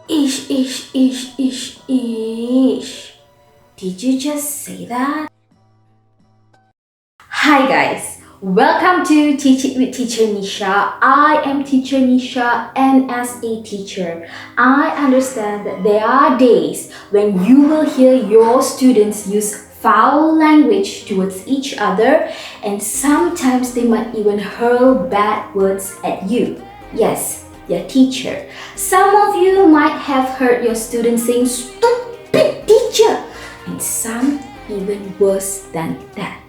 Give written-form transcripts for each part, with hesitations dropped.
Ish, ish, ish, ish, ish. Did you just say that? Hi guys, welcome to Teach It with Teacher Neesha. I am Teacher Neesha, and as a teacher, I understand that there are days when you will hear your students use foul language towards each other, and sometimes they might even hurl bad words at you. Yes, your teacher. Some of you might have heard your students saying, "Stupid teacher," and some even worse than that.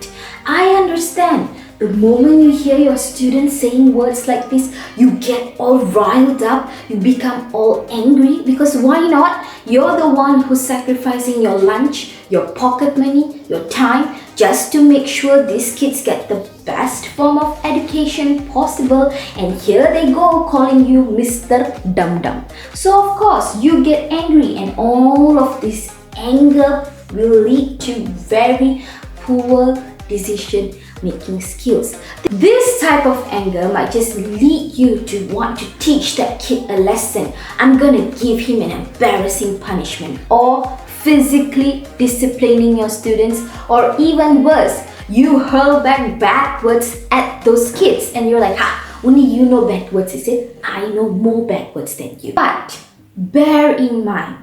I understand. The moment you hear your students saying words like this, you get all riled up, you become all angry, because why not? You're the one who's sacrificing your lunch, your pocket money, your time, just to make sure these kids get the best form of education possible, and here they go calling you Mr. Dum Dum. So of course you get angry, and all of this anger will lead to very poor decision making skills. This type of anger might just lead you to want to teach that kid a lesson. I'm gonna give him an embarrassing punishment, or physically disciplining your students, or even worse, you hurl back bad words at those kids and you're like, ha, only you know bad words, is it? I know more bad words than you. But bear in mind,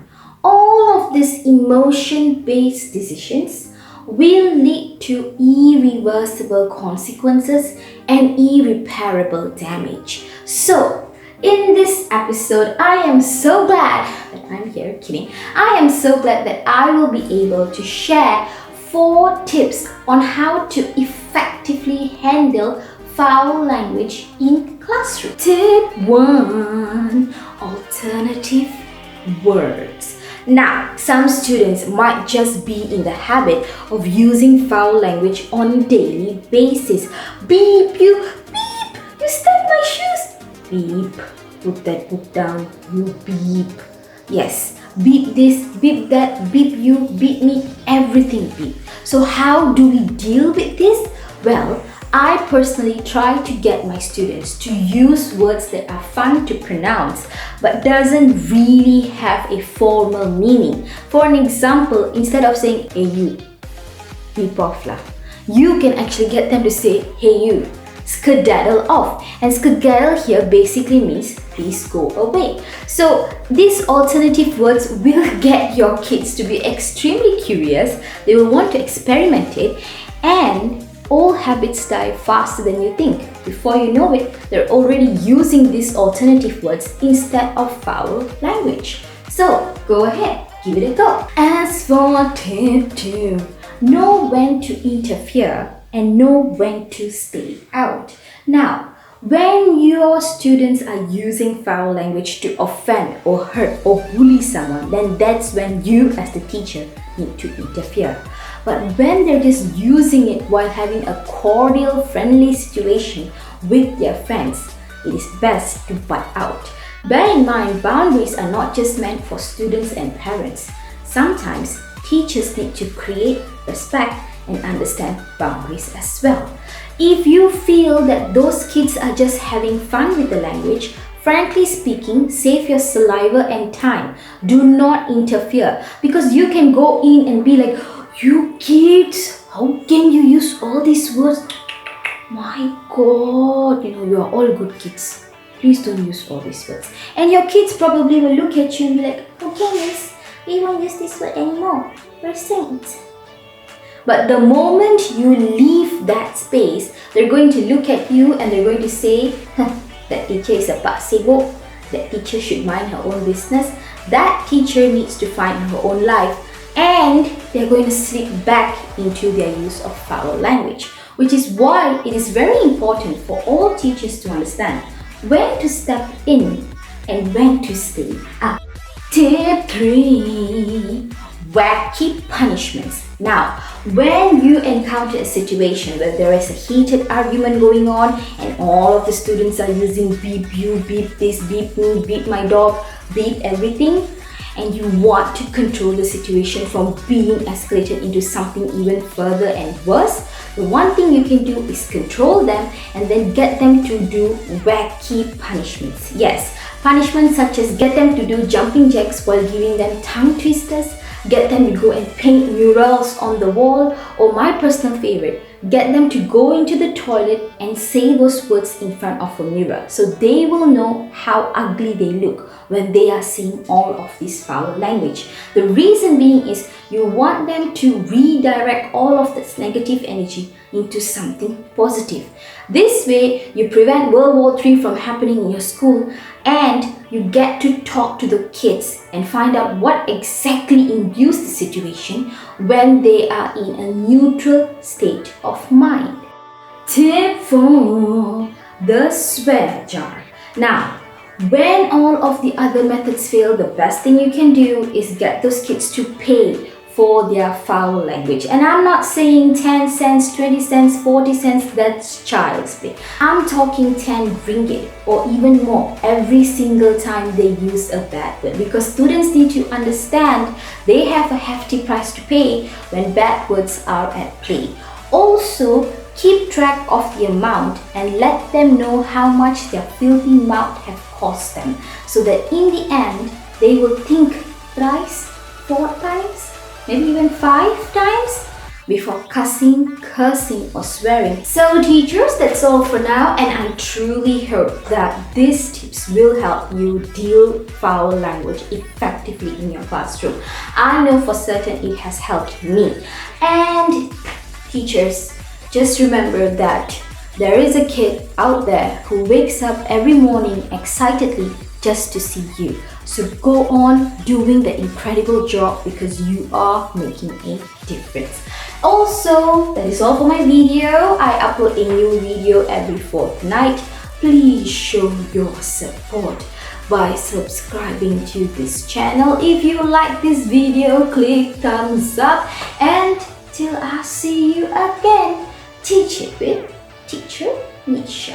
all of these emotion-based decisions will lead to irreversible consequences and irreparable damage. So, in this episode, I am so glad that I'm here, kidding. I am so glad that I will be able to share 4 tips on how to effectively handle foul language in classroom. Tip 1. Alternative words. Now, some students might just be in the habit of using foul language on a daily basis. Beep you, beep, you stepped my shoes. Beep, put that book down, you beep. Yes, beep this, beep that, beep you, beep me, everything beep. So how do we deal with this? Well, I personally try to get my students to use words that are fun to pronounce but doesn't really have a formal meaning. For an example, instead of saying, "Hey you, beep off lah," you can actually get them to say, "Hey you, skedaddle off." And skedaddle here basically means please go away. So these alternative words will get your kids to be extremely curious. They will want to experiment it, and all habits die faster than you think. Before you know it, they're already using these alternative words instead of foul language. So go ahead, give it a go. As for tip 2, know when to interfere and know when to stay out. Now, when your students are using foul language to offend or hurt or bully someone, then that's when you as the teacher need to interfere. But when they're just using it while having a cordial, friendly situation with their friends, it is best to butt out. Bear in mind, boundaries are not just meant for students and parents. Sometimes teachers need to create respect and understand boundaries as well. If you feel that those kids are just having fun with the language, frankly speaking, save your saliva and time. Do not interfere, because you can go in and be like, "You kids, how can you use all these words? My God, you are all good kids. Please don't use all these words." And your kids probably will look at you and be like, "Okay, miss, we won't use this word anymore. We're saints." But the moment you leave that space, they're going to look at you and they're going to say, "That teacher is a pak sibuk. That teacher should mind her own business. That teacher needs to find her own life." And they're going to slip back into their use of foul language, which is why it is very important for all teachers to understand when to step in and when to stay out. Tip 3. Wacky punishments. Now, when you encounter a situation where there is a heated argument going on and all of the students are using beep you, beep this, beep me, beep my dog, beep everything, and you want to control the situation from being escalated into something even further and worse, The one thing you can do is control them and then get them to do wacky punishments. Yes, punishments such as get them to do jumping jacks while giving them tongue twisters, get them to go and paint murals on the wall, or my personal favorite, get them to go into the toilet and say those words in front of a mirror so they will know how ugly they look when they are saying all of this foul language. The reason being is you want them to redirect all of this negative energy into something positive. This way, you prevent World War III from happening in your school, and you get to talk to the kids and find out what exactly induced the situation when they are in a neutral state of mind. Tip 4. The swear jar. Now, when all of the other methods fail, the best thing you can do is get those kids to pay for their foul language. And I'm not saying 10 cents, 20 cents, 40 cents, that's child's play. I'm talking 10 ringgit or even more every single time they use a bad word, because students need to understand they have a hefty price to pay when bad words are at play. Also, keep track of the amount and let them know how much their filthy mouth have cost them, so that in the end they will think thrice, 4 times, maybe even 5 times before cursing or swearing. So teachers, that's all for now, and I truly hope that these tips will help you deal foul language effectively in your classroom. I know for certain it has helped me. And teachers, just remember that there is a kid out there who wakes up every morning excitedly just to see you. So go on doing the incredible job, because you are making a difference. Also, that is all for my video. I upload a new video every fortnight. Please show your support by subscribing to this channel. If you like this video, click thumbs up, and till I see you again, teach it with Teacher Neesha.